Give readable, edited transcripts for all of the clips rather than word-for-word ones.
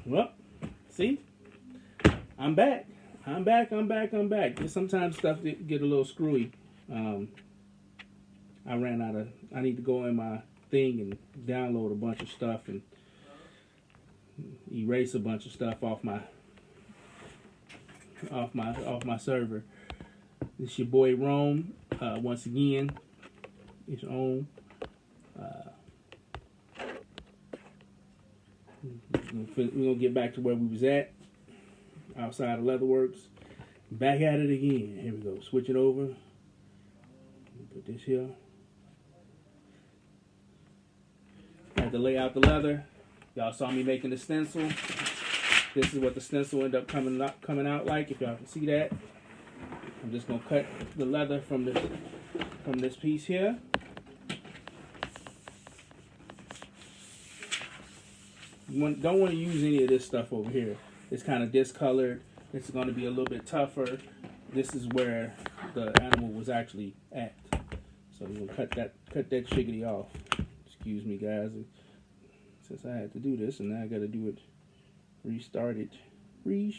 Well, see, I'm back. I'm back. Sometimes stuff get a little screwy. I ran out of. I need to go in my thing and download a bunch of stuff and erase a bunch of stuff off my server. It's your boy Rome. Once again, it's on. We're gonna get back to where we was at outside of Leatherworks. Back at it again. Here we go. Switch it over. Put this here. Had to lay out the leather. Y'all saw me making the stencil. This is what the stencil ended up coming out like. If y'all can see that, I'm just gonna cut the leather from this piece here. You don't want to use any of this stuff over here. It's kind of discolored. It's going to be a little bit tougher. This is where the animal was actually at. So we're gonna cut that shiggity off. Excuse me, guys. Since I had to do this, and now I got to do it. Restart it. You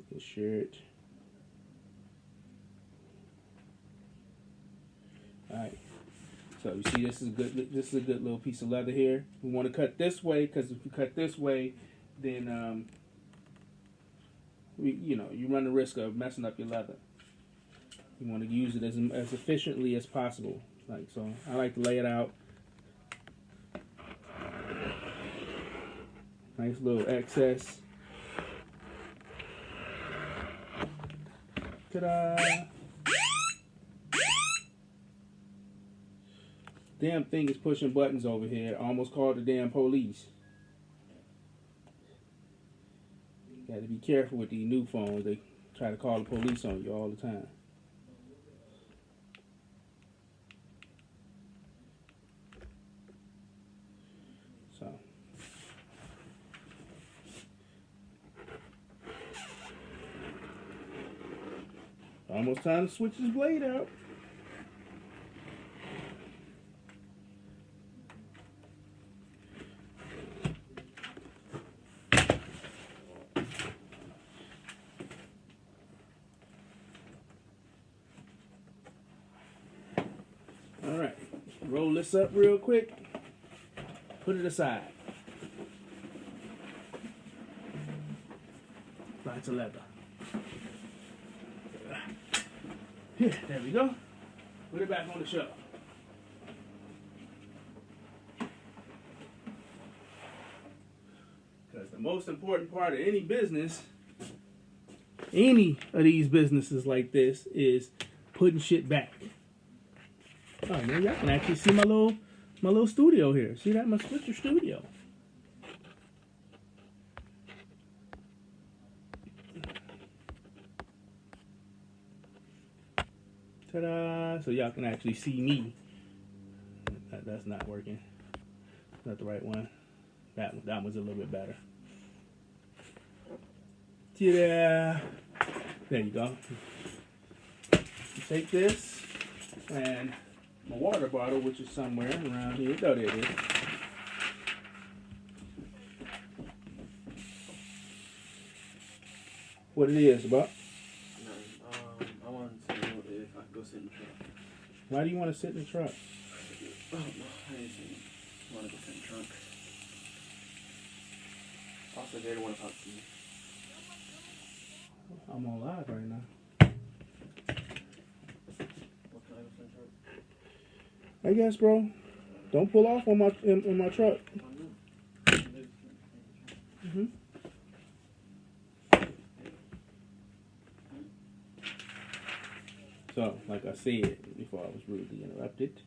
can share it. All right. So you see, this is a good little piece of leather here. We want to cut this way because if you cut this way, then you run the risk of messing up your leather. You want to use it as efficiently as possible. Like so, I like to lay it out. Nice little excess. Ta-da! Damn thing is pushing buttons over here. I almost called the damn police. Got to be careful with these new phones. They try to call the police on you all the time. So. Almost time to switch this blade out. Alright, roll this up real quick. Put it aside. Lots of leather. Here, there we go. Put it back on the shelf. Because the most important part of any business, any of these businesses like this, is putting shit back. Oh man, y'all can actually see my little studio here. See that? My Switcher studio. Ta-da! So y'all can actually see me. That's not working. Not the right one. That one's a little bit better. Ta-da! There you go. You take this and my water bottle, which is somewhere around here. Oh, there it is. What it is, about? I wanted to know if I could go sit in the truck. Why do you want to sit in the truck? Oh, no, I didn't want to go sit in the trunk. Also, they don't want to talk to me. I'm on live right now. What can I go sit in the truck? I guess, bro. Don't pull off on my truck. Mm-hmm. So, like I said before I was rudely interrupted,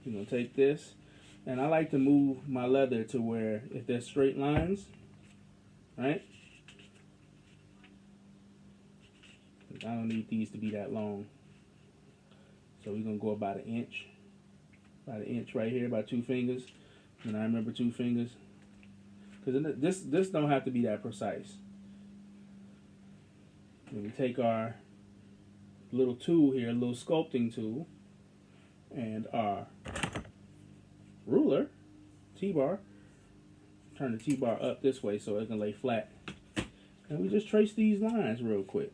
you're going to take this, and I like to move my leather to where if there's straight lines, right? I don't need these to be that long. So we're going to go about an inch. About an inch right here, about 2 fingers. And I remember 2 fingers. Because this don't have to be that precise. And we take our little tool here, a little sculpting tool, and our ruler, T-bar. Turn the T-bar up this way so it can lay flat. And we just trace these lines real quick.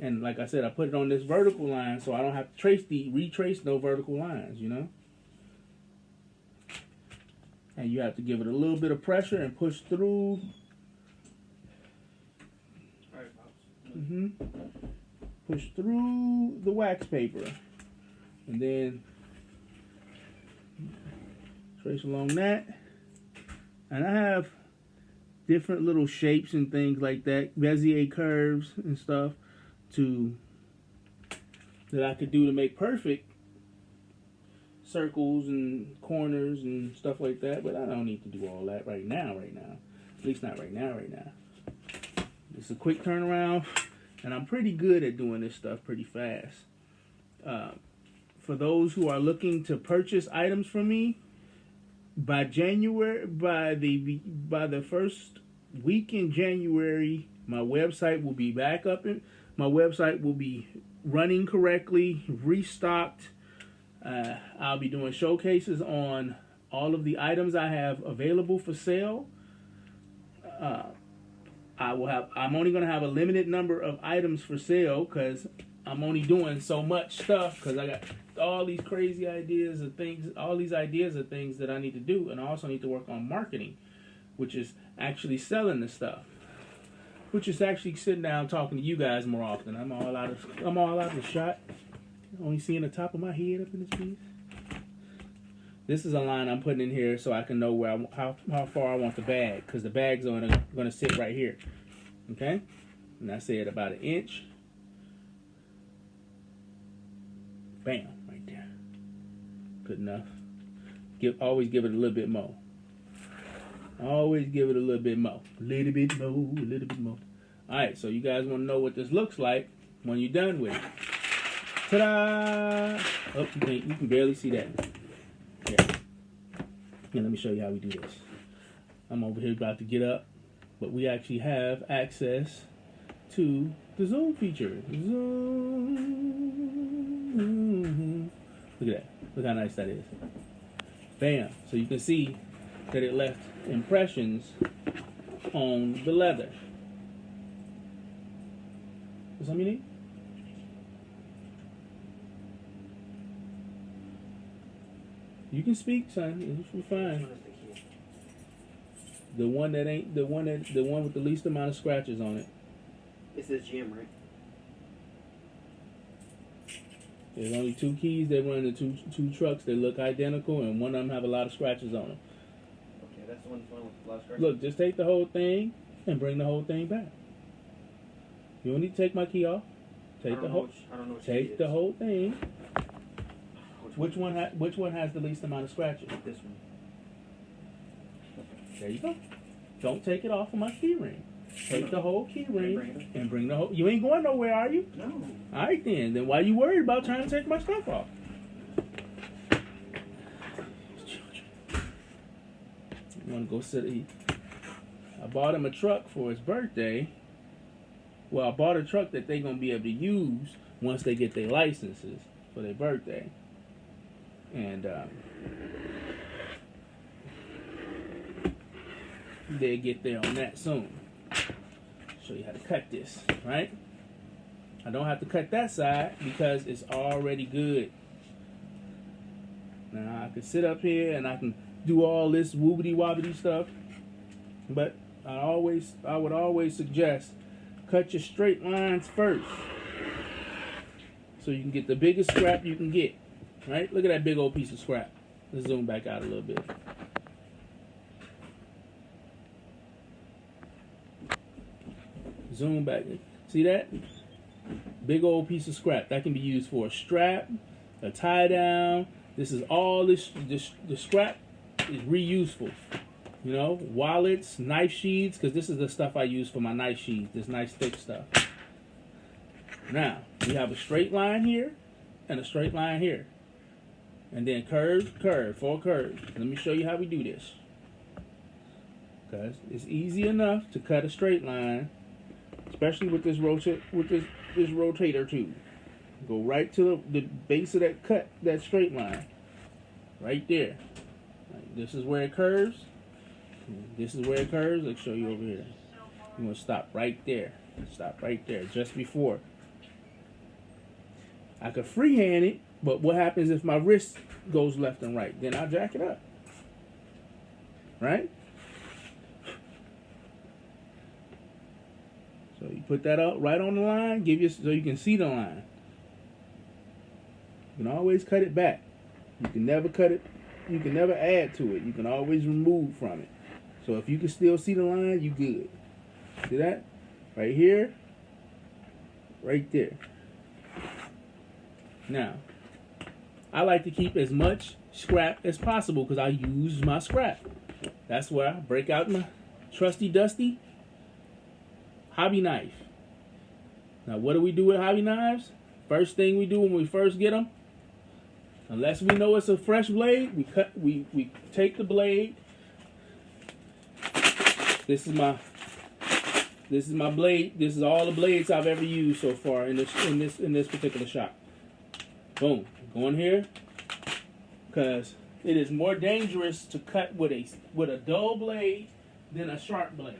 And like I said, I put it on this vertical line so I don't have to retrace no vertical lines, you know? And you have to give it a little bit of pressure and push through. All right, Pops. Push through the wax paper. And then trace along that. And I have different little shapes and things like that, Bezier curves and stuff that I could do to make perfect circles and corners and stuff like that, but I don't need to do all that right now. At least not right now. It's a quick turnaround, and I'm pretty good at doing this stuff pretty fast. For those who are looking to purchase items from me, by the first week in January, my website will be back up. My website will be running correctly, restocked. I'll be doing showcases on all of the items I have available for sale. I'm only going to have a limited number of items for sale because I'm only doing so much stuff because I got all these crazy ideas of things, that I need to do, and I also need to work on marketing, which is actually selling the stuff, which is actually sitting down talking to you guys more often. I'm all out of shot. Only seeing the top of my head up in this piece. This is a line I'm putting in here so I can know where how far I want the bag, because the bag's going to sit right here. Okay, and I said about an inch. Bam, right there. Good enough. Always give it a little bit more. Always give it a little bit more. A little bit more. Alright, so you guys want to know what this looks like when you're done with it. Ta-da! Oh, you can barely see that. Yeah. And let me show you how we do this. I'm over here about to get up, but we actually have access to the zoom feature. Zoom. Look at that. Look how nice that is. Bam. So you can see that it left impressions on the leather. Is something you need? You can speak, son. It's fine. The one with the least amount of scratches on it. It says GM, right? There's only 2 keys. They run the two trucks. They look identical, and one of them have a lot of scratches on them. Okay, that's the one with a lot of scratches. Look, just take the whole thing and bring the whole thing back. You don't need to take my key off. Take the whole thing. Which one has the least amount of scratches? This one. There you go. Don't take it off of my key ring. Take the whole key ring and bring the whole. You ain't going nowhere, are you? No. All right then. Then why are you worried about trying to take my stuff off? You want to go sit? I bought him a truck for his birthday. Well, I bought a truck that they're gonna be able to use once they get their licenses for their birthday, and they'll get there on that soon. Show you how to cut this, right? I don't have to cut that side because it's already good. Now I can sit up here and I can do all this woobity wobbity stuff, but I would always suggest cut your straight lines first so you can get the biggest scrap you can get, right? Look at that big old piece of scrap. Let's zoom back out a little bit. Zoom back. See that? Big old piece of scrap. That can be used for a strap, a tie down. This is all the scrap is reuseful. You know, wallets, knife sheaths, because this is the stuff I use for my knife sheaths, this nice thick stuff. Now, we have a straight line here and a straight line here. And then curve, 4 curves. Let me show you how we do this. Because it's easy enough to cut a straight line, especially with this rotator tool. Go right to the base of that cut, that straight line. Right there. Right, this is where it curves. This is where it curves. Let's show you over here. You want to stop right there. Stop right there, just before. I could freehand it, but what happens if my wrist goes left and right? Then I'll jack it up. Right? So you put that up right on the line, so you can see the line. You can always cut it back. You can never cut it. You can never add to it. You can always remove from it. So if you can still see the line, you good. See that? Right here. Right there. Now, I like to keep as much scrap as possible because I use my scrap. That's where I break out my trusty dusty hobby knife. Now, what do we do with hobby knives? First thing we do when we first get them, unless we know it's a fresh blade, we take the blade. This is my blade. This is all the blades I've ever used so far in this particular shop. Boom. Go in here, because it is more dangerous to cut with a dull blade than a sharp blade.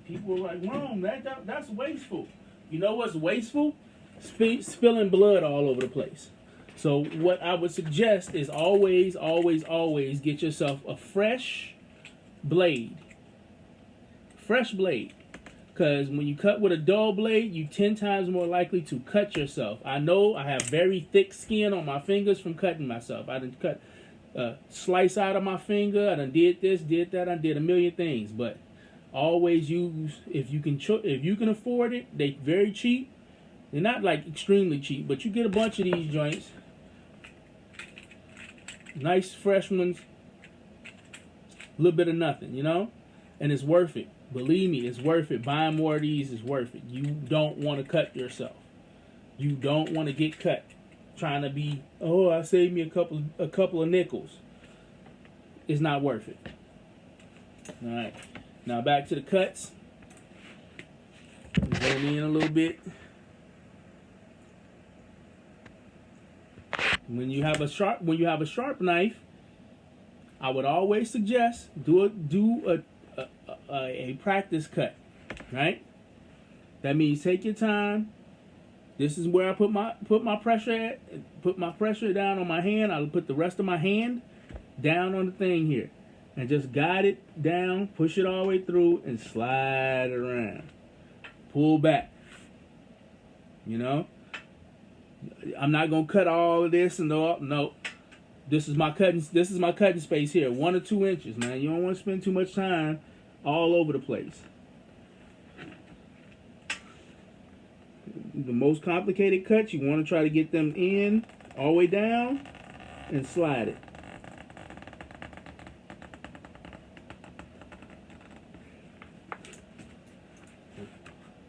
People are like, "Wrong, that's wasteful." You know what's wasteful? Spilling blood all over the place. So what I would suggest is always, always, always get yourself a fresh blade. Fresh blade. Because when you cut with a dull blade, you're 10 times more likely to cut yourself. I know I have very thick skin on my fingers from cutting myself. I done cut a slice out of my finger. I done did this, did that. I did a million things. But always use, if you can afford it, they very cheap. They're not like extremely cheap, but you get a bunch of these joints. Nice fresh ones. A little bit of nothing, you know? And it's worth it. Believe me, it's worth it. Buying more of these is worth it. You don't want to cut yourself. You don't want to get cut trying to be, oh, I saved me a couple of nickels. It's not worth it. All right. Now back to the cuts. Zoom in a little bit. When you have a sharp knife, I would always suggest do a practice cut, right? That means take your time. This is where I put my pressure at. Put my pressure down on my hand. I'll put the rest of my hand down on the thing here, and just guide it down. Push it all the way through and slide it around. Pull back. You know, I'm not gonna cut all of this and no. This is my cutting space here, 1 or 2 inches. Man, you don't want to spend too much time all over the place. The most complicated cuts, you want to try to get them in all the way down and slide it.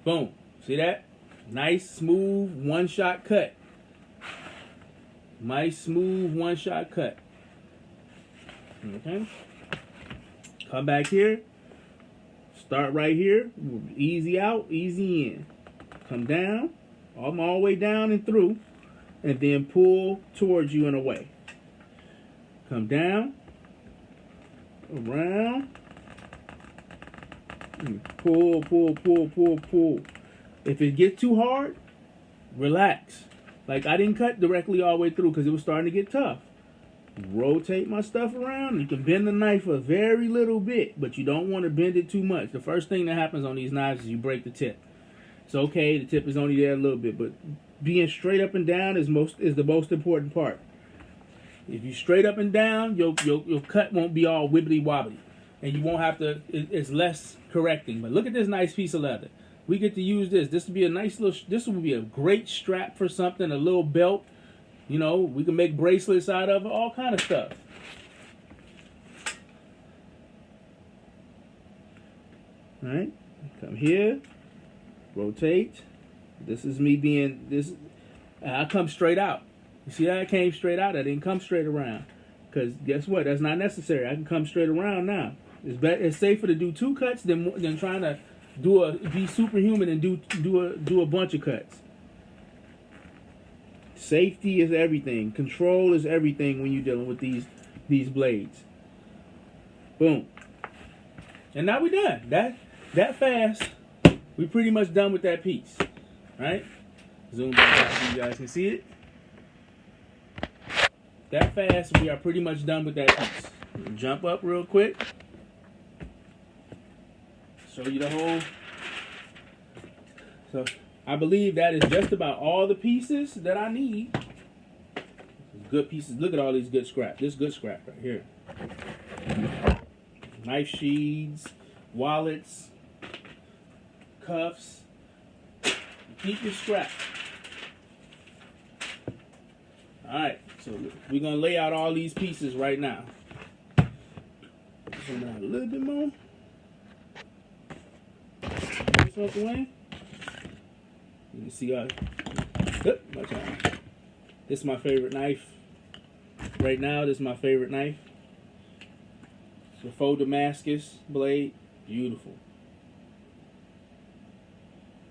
Boom. See that? Nice, smooth, one-shot cut. Nice, smooth, one-shot cut. Okay. Come back here. Start right here. Easy out, easy in. Come down. All the way down and through. And then pull towards you and away. Come down. Around. Pull, pull, pull, pull, pull. If it gets too hard, relax. Like, I didn't cut directly all the way through because it was starting to get tough. Rotate my stuff around. You can bend the knife a very little bit, but you don't want to bend it too much. The first thing that happens on these knives is you break the tip. It's okay, the tip is only there a little bit, but being straight up and down is the most important part. If you straight up and down, your cut won't be all wibbly wobbly, and you won't have to. It's less correcting. But look at this nice piece of leather. We get to use this. This would be a nice little. This would be a great strap for something. A little belt. You know, we can make bracelets out of it. All kind of stuff. All right. Come here. Rotate. This is me being this. I come straight out. You see how I came straight out? I didn't come straight around. Because guess what? That's not necessary. I can come straight around now. It's safer to do 2 cuts than trying to be superhuman and do a bunch of cuts. Safety is everything. Control is everything when you're dealing with these blades. Boom. And now we're done. That fast, we're pretty much done with that piece. Right? Zoom back out so you guys can see it. That fast, we are pretty much done with that piece. Jump up real quick. Show you the whole. So I believe that is just about all the pieces that I need. Good pieces. Look at all these good scrap. This good scrap right here. Knife sheaths, wallets, cuffs. Keep your scrap. Alright, so we're going to lay out all these pieces right now. Zoom out a little bit more. This off the way. You can see this is my favorite knife. Right now, this is my favorite knife. It's a faux Damascus blade. Beautiful.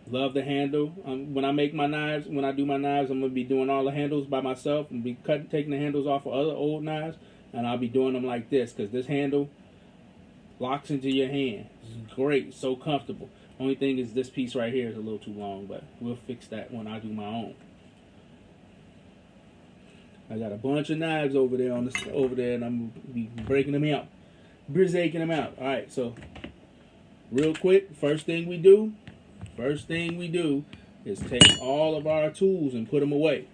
Love the handle. When I make my knives, when I do my knives, I'm going to be doing all the handles by myself and be taking the handles off of other old knives, and I'll be doing them like this because this handle locks into your hand. It's great. So comfortable. Only thing is this piece right here is a little too long, but we'll fix that when I do my own. I got a bunch of knives over there and I'm gonna be breaking them out, brisaking them out. All right, so real quick, first thing we do is take all of our tools and put them away.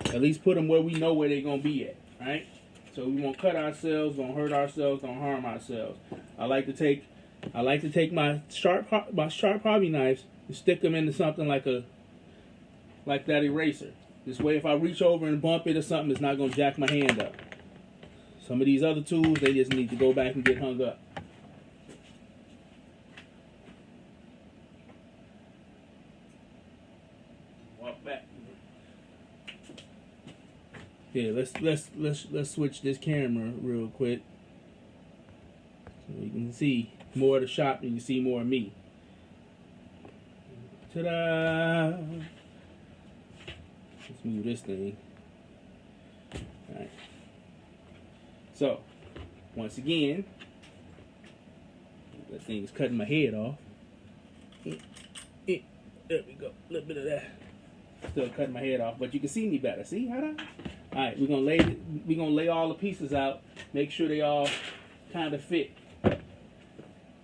At least put them where we know where they're gonna be at, right? So we won't cut ourselves, don't hurt ourselves, don't harm ourselves. I like to take my sharp hobby knives and stick them into something like that eraser. This way, if I reach over and bump it or something, it's not gonna jack my hand up. Some of these other tools, they just need to go back and get hung up. Walk back. Yeah, let's switch this camera real quick so you can see more of the shop and you see more of me. Ta-da! Let's move this thing. Alright. So, once again, that thing is cutting my head off. There we go. A little bit of that. Still cutting my head off, but you can see me better. See how that? Alright, we're gonna lay all the pieces out, make sure they all kind of fit.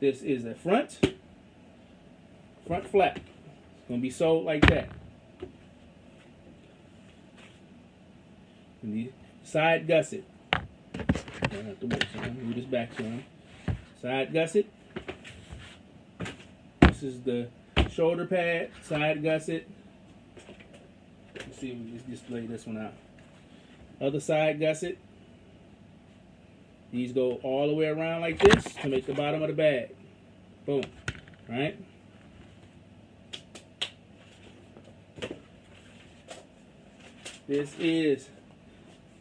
This is a front flap. It's gonna be sewed like that. And the side gusset. Don't have to wait, son. Move this back, son. Side gusset. This is the shoulder pad, side gusset. Let's see if we just lay this one out. Other side gusset. These go all the way around like this to make the bottom of the bag. Boom. Right? This is,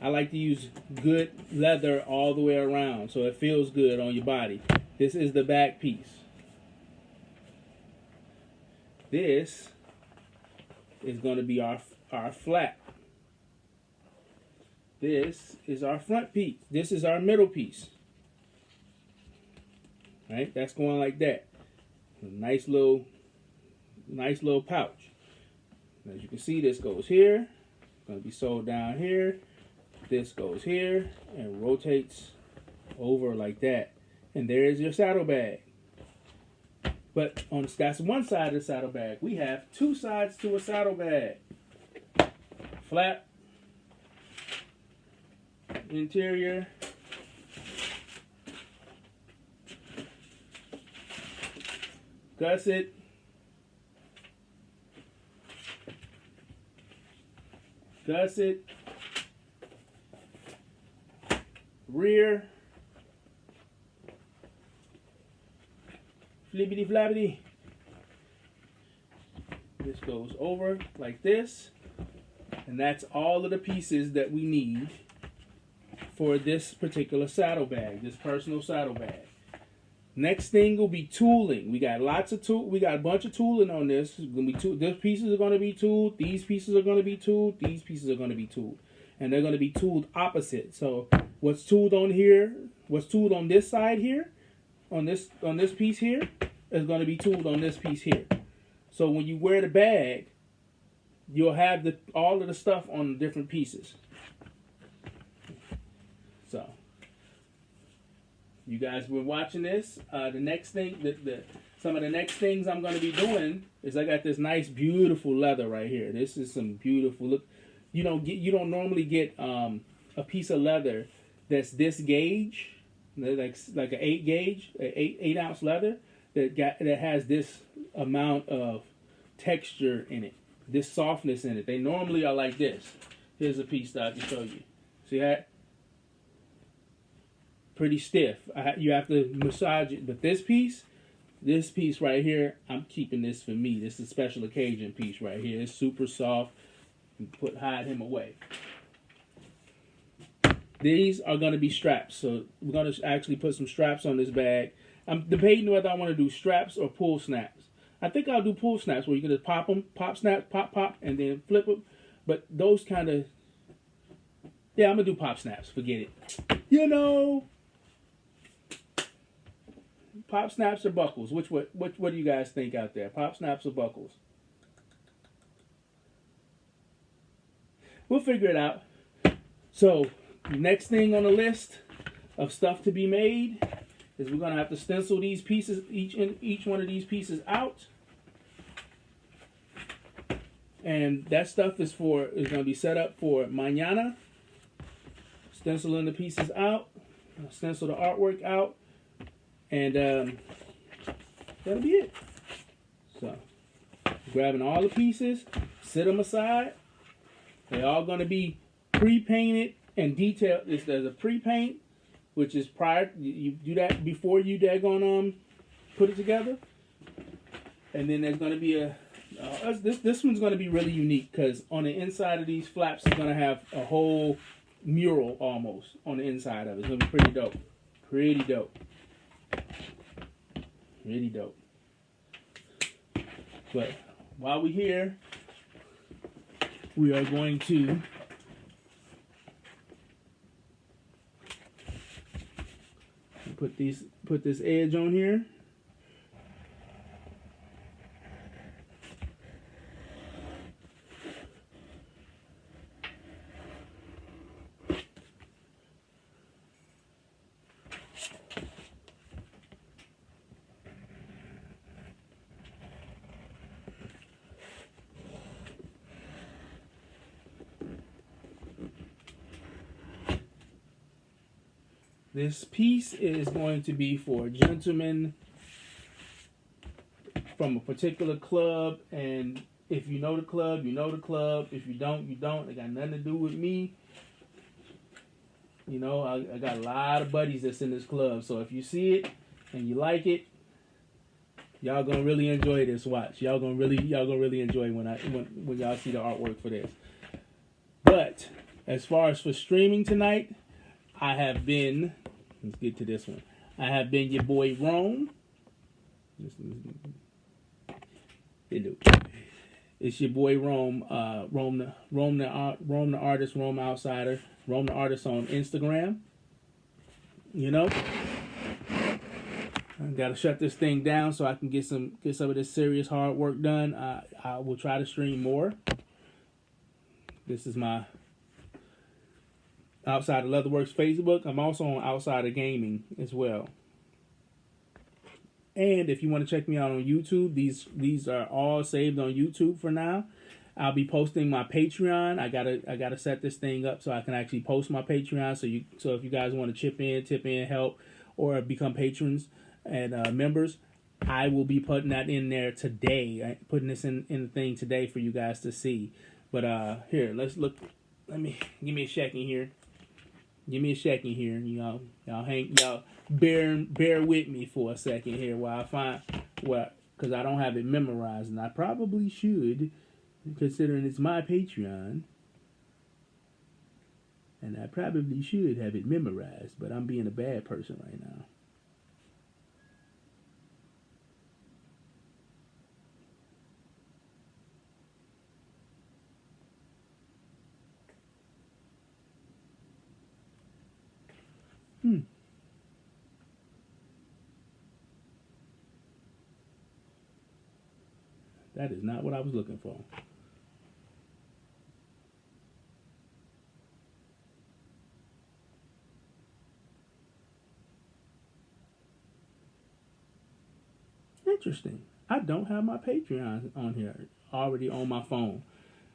I like to use good leather all the way around so it feels good on your body. This is the back piece. This is going to be our flap. This is our front piece. This is our middle piece. Right? That's going like that. A nice little pouch. As you can see, this goes here. It's going to be sewed down here. This goes here and rotates over like that. And there is your saddlebag. But that's one side of the saddlebag. We have two sides to a saddlebag. Flap. Interior. Gusset. Gusset. Rear. Flippity flappity. This goes over like this. And that's all of the pieces that we need for this particular saddlebag, this personal saddlebag. Next thing will be tooling. We got lots of tool. We got a bunch of tooling on this. It's gonna be These pieces are going to be tooled. These pieces are going to be tooled. These pieces are going to be tooled, and they're going to be tooled opposite. So what's tooled on here? What's tooled on this side here? On this piece here is going to be tooled on this piece here. So when you wear the bag, you'll have all of the stuff on the different pieces. So. You guys were watching this. The next thing, some of the next things I'm going to be doing is I got this nice, beautiful leather right here. This is some beautiful look. You don't normally get a piece of leather that's this gauge, like an 8 gauge, 8 ounce leather that has this amount of texture in it, this softness in it. They normally are like this. Here's a piece that I can show you. See that? Pretty stiff. You have to massage it. But this piece right here, I'm keeping this for me. This is a special occasion piece right here. It's super soft. Hide him away. These are going to be straps. So we're going to actually put some straps on this bag. I'm debating whether I want to do straps or pull snaps. I think I'll do pull snaps where you can just pop them, pop snaps, pop, and then flip them. But those kind of, yeah, I'm going to do pop snaps. Forget it. Pop snaps or buckles? What do you guys think out there? Pop snaps or buckles? We'll figure it out. So, next thing on the list of stuff to be made is we're gonna have to stencil these pieces, each one of these pieces out, and that stuff is gonna be set up for mañana. Stenciling the pieces out, stencil the artwork out. And that'll be it. So, grabbing all the pieces, set them aside. They're all going to be pre-painted and detailed. There's a pre-paint, which is prior. You do that before you put it together. And then there's going to be this one's going to be really unique because on the inside of these flaps, it's going to have a whole mural almost on the inside of it. It's going to be pretty dope. Pretty dope. Really dope. But while we're here, we are going to put this edge on here. This piece is going to be for a gentleman from a particular club, and if you know the club, you know the club. If you don't, you don't. It got nothing to do with me. I got a lot of buddies that's in this club, so if you see it and you like it, y'all gonna really enjoy this watch. Y'all gonna really enjoy when y'all see the artwork for this. But as far as for streaming tonight, let's get to this one. I have been your boy Rome. Hello. It's your boy Rome. Rome the artist, Rome outsider, Rome the artist on Instagram. I gotta shut this thing down so I can get some of this serious hard work done. I will try to stream more. This is my Outside of Leatherworks Facebook. I'm also on Outside of Gaming as well. And if you want to check me out on YouTube, these are all saved on YouTube for now. I'll be posting my Patreon. I gotta set this thing up so I can actually post my Patreon. So if you guys want to tip in, help, or become patrons and members, I will be putting that in there today. Putting this in the thing today for you guys to see. But here, let's look. Give me a second here. Y'all bear with me for a second here while I find because I don't have it memorized, and I probably should, considering it's my Patreon, and I probably should have it memorized, but I'm being a bad person right now. That is not what I was looking for. Interesting. I don't have my Patreon on here already on my phone,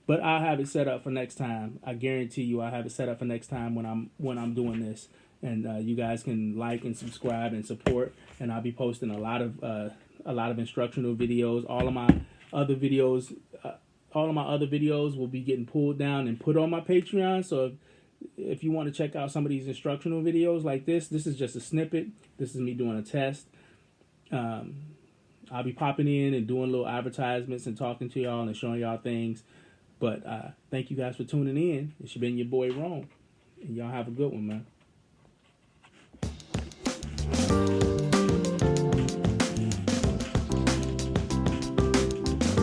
but I'll have it set up for next time. I guarantee you, I'll have it set up for next time when I'm doing this, and you guys can like and subscribe and support. And I'll be posting a lot of instructional videos. All of my other videos will be getting pulled down and put on my Patreon. So if you want to check out some of these instructional videos like this is just a snippet. This is me doing a test. I'll be popping in and doing little advertisements and talking to y'all and showing y'all things. But thank you guys for tuning in. It's been your boy Rome. And y'all have a good one, man.